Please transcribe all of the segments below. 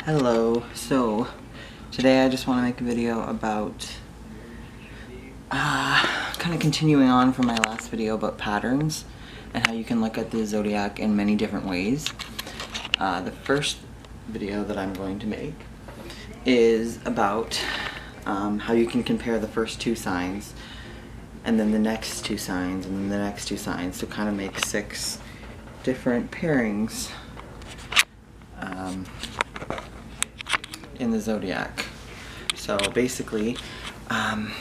Hello. So today I just want to make a video about kind of continuing on from my last video about patterns and how you can look at the zodiac in many different ways. The first video that I'm going to make is about how you can compare the first two signs and then the next two signs and then the next two signs to kind of make 6 different pairings in the zodiac. So basically, I'm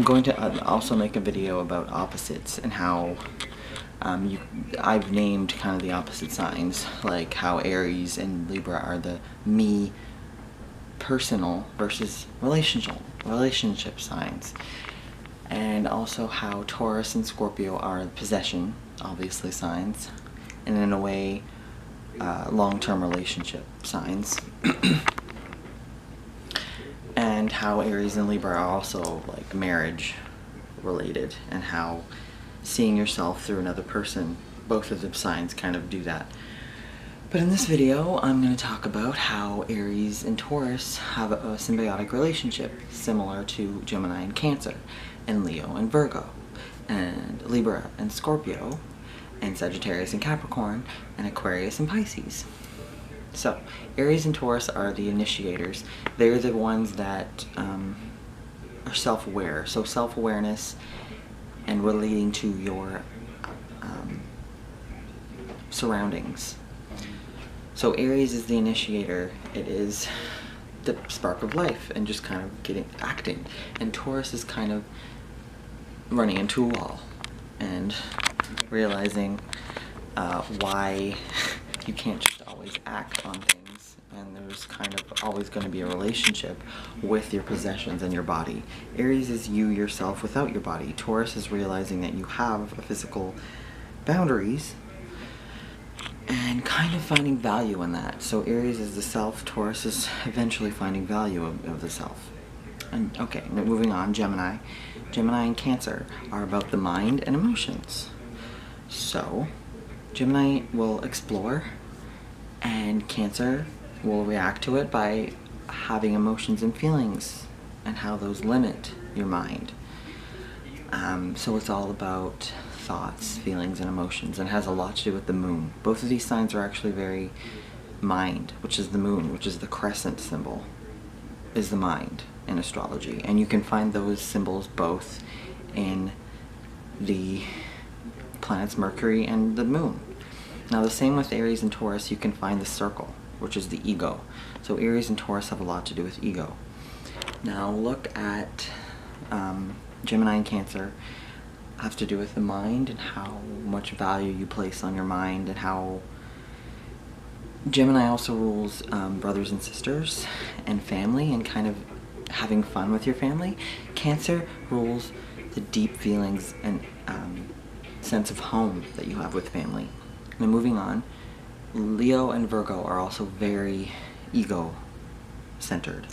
going to also make a video about opposites and how I've named kind of the opposite signs, like how Aries and Libra are the me, personal versus relationship signs, and also how Taurus and Scorpio are possession, obviously, signs, and in a way long-term relationship signs. And how Aries and Libra are also like marriage related, and how seeing yourself through another person, both of the signs kind of do that. But in this video, I'm going to talk about how Aries and Taurus have a symbiotic relationship similar to Gemini and Cancer, and Leo and Virgo, and Libra and Scorpio, and Sagittarius and Capricorn, and Aquarius and Pisces. So, Aries and Taurus are the initiators. They're the ones that are self-aware. So self-awareness and relating to your surroundings. So Aries is the initiator. It is the spark of life and just kind of acting. And Taurus is kind of running into a wall and realizing why you can't just always act on things, and there's kind of always going to be a relationship with your possessions and your body. Aries is you yourself without your body. Taurus is realizing that you have physical boundaries and kind of finding value in that. So Aries is the self, Taurus is eventually finding value of the self. And okay, moving on, Gemini. Gemini and Cancer are about the mind and emotions. So Gemini will explore, and Cancer will react to it by having emotions and feelings and how those limit your mind. So it's all about thoughts, feelings, and emotions, and has a lot to do with the moon. Both of these signs are actually very mind, which is the moon, which is the crescent symbol, is the mind in astrology. And you can find those symbols both in the planets Mercury and the moon. Now the same with Aries and Taurus, you can find the circle, which is the ego. So Aries and Taurus have a lot to do with ego. Now look at Gemini and Cancer have to do with the mind and how much value you place on your mind, and how Gemini also rules brothers and sisters and family and kind of having fun with your family. Cancer rules the deep feelings and sense of home that you have with family. Now moving on, Leo and Virgo are also very ego-centered.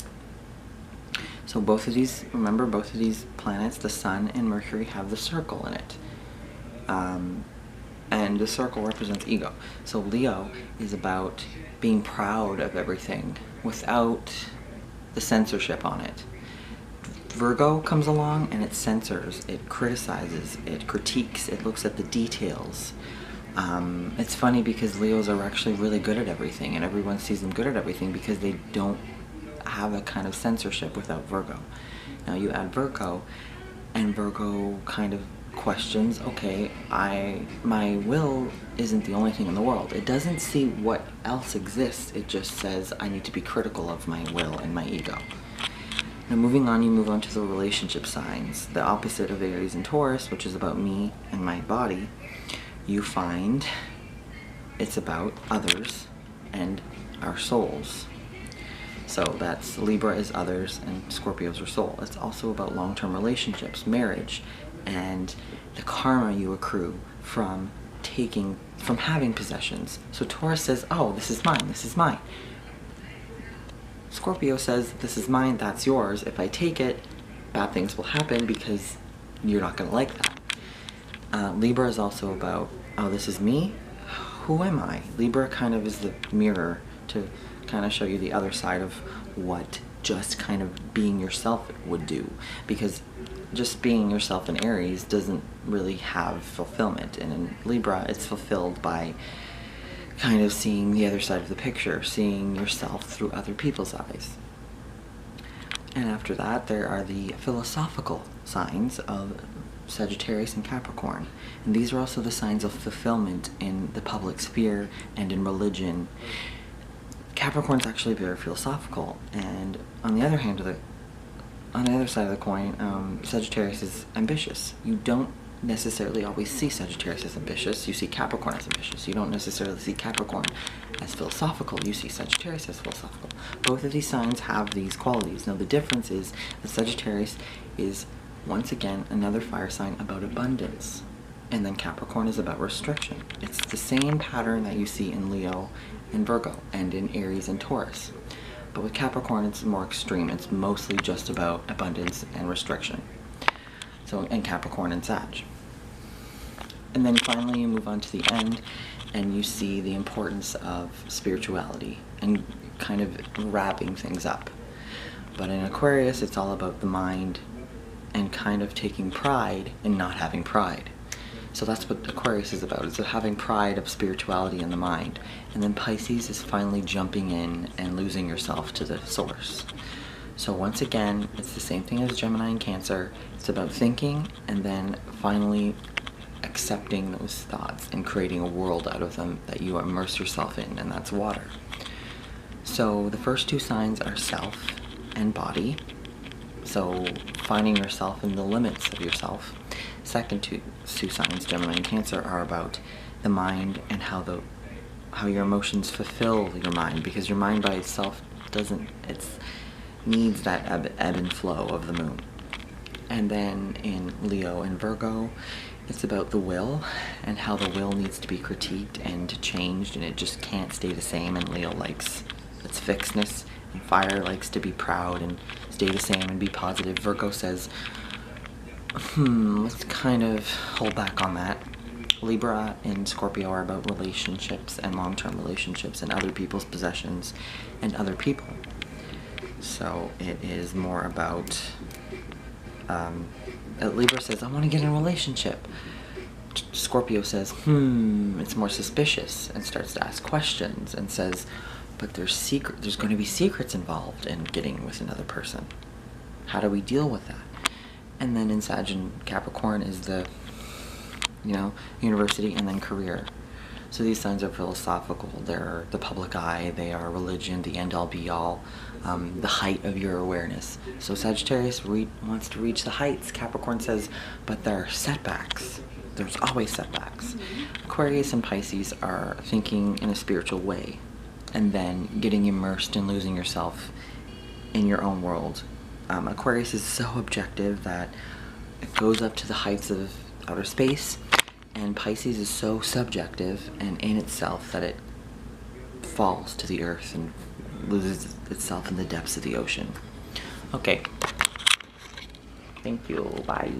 So both of these, remember, both of these planets, the Sun and Mercury, have the circle in it. And the circle represents ego. So Leo is about being proud of everything without the censorship on it. Virgo comes along and it censors, it criticizes, it critiques, it looks at the details. It's funny because Leos are actually really good at everything, and everyone sees them good at everything because they don't have a kind of censorship without Virgo. Now you add Virgo, and Virgo kind of questions, okay, my will isn't the only thing in the world. It doesn't see what else exists. It just says I need to be critical of my will and my ego. Now moving on, you move on to the relationship signs. The opposite of Aries and Taurus, which is about me and my body, you find it's about others and our souls. So that's Libra is others and Scorpio's are soul. It's also about long-term relationships, marriage, and the karma you accrue from having possessions. So Taurus says, oh, this is mine, this is mine. Scorpio says, this is mine, that's yours. If I take it, bad things will happen because you're not going to like that. Libra is also about, oh, this is me, who am I? Libra kind of is the mirror to kind of show you the other side of what just kind of being yourself would do, because just being yourself in Aries doesn't really have fulfillment, and in Libra it's fulfilled by kind of seeing the other side of the picture, seeing yourself through other people's eyes. And after that, there are the philosophical signs of Sagittarius and Capricorn. And these are also the signs of fulfillment in the public sphere and in religion. Capricorn's actually very philosophical, and on the other hand on the other side of the coin, Sagittarius is ambitious. You don't necessarily always see Sagittarius as ambitious. You see Capricorn as ambitious. You don't necessarily see Capricorn as philosophical. You see Sagittarius as philosophical. Both of these signs have these qualities. Now the difference is that Sagittarius is, once again, another fire sign about abundance, and then Capricorn is about restriction. It's the same pattern that you see in Leo and Virgo and in Aries and Taurus. But with Capricorn, it's more extreme. It's mostly just about abundance and restriction. So, and Capricorn and Sag. And then finally you move on to the end and you see the importance of spirituality and kind of wrapping things up. But in Aquarius, it's all about the mind and kind of taking pride in not having pride. So that's what Aquarius is about. It's having pride of spirituality in the mind. And then Pisces is finally jumping in and losing yourself to the source. So once again, it's the same thing as Gemini and Cancer. It's about thinking and then finally accepting those thoughts and creating a world out of them that you immerse yourself in, and that's water. So the first two signs are self and body. So finding yourself in the limits of yourself. Second two signs, Gemini and Cancer, are about the mind and how your emotions fulfill your mind, because your mind by itself needs that ebb and flow of the moon. And then in Leo and Virgo, it's about the will and how the will needs to be critiqued and changed, and it just can't stay the same. And Leo likes its fixedness, and Fire likes to be proud and stay the same and be positive. Virgo says, let's kind of hold back on that. Libra and Scorpio are about relationships and long-term relationships and other people's possessions and other people. So it is more about, Libra says, I want to get in a relationship. Scorpio says, it's more suspicious, and starts to ask questions and says, but there's going to be secrets involved in getting with another person. How do we deal with that? And then in Sag and Capricorn is the, university and then career. So these signs are philosophical. They're the public eye. They are religion, the end all be all, the height of your awareness. So Sagittarius wants to reach the heights. Capricorn says, but there are setbacks. There's always setbacks. Aquarius and Pisces are thinking in a spiritual way and then getting immersed and losing yourself in your own world. Aquarius is so objective that it goes up to the heights of outer space, and Pisces is so subjective and in itself that it falls to the earth and loses itself in the depths of the ocean. Okay. Thank you. Bye.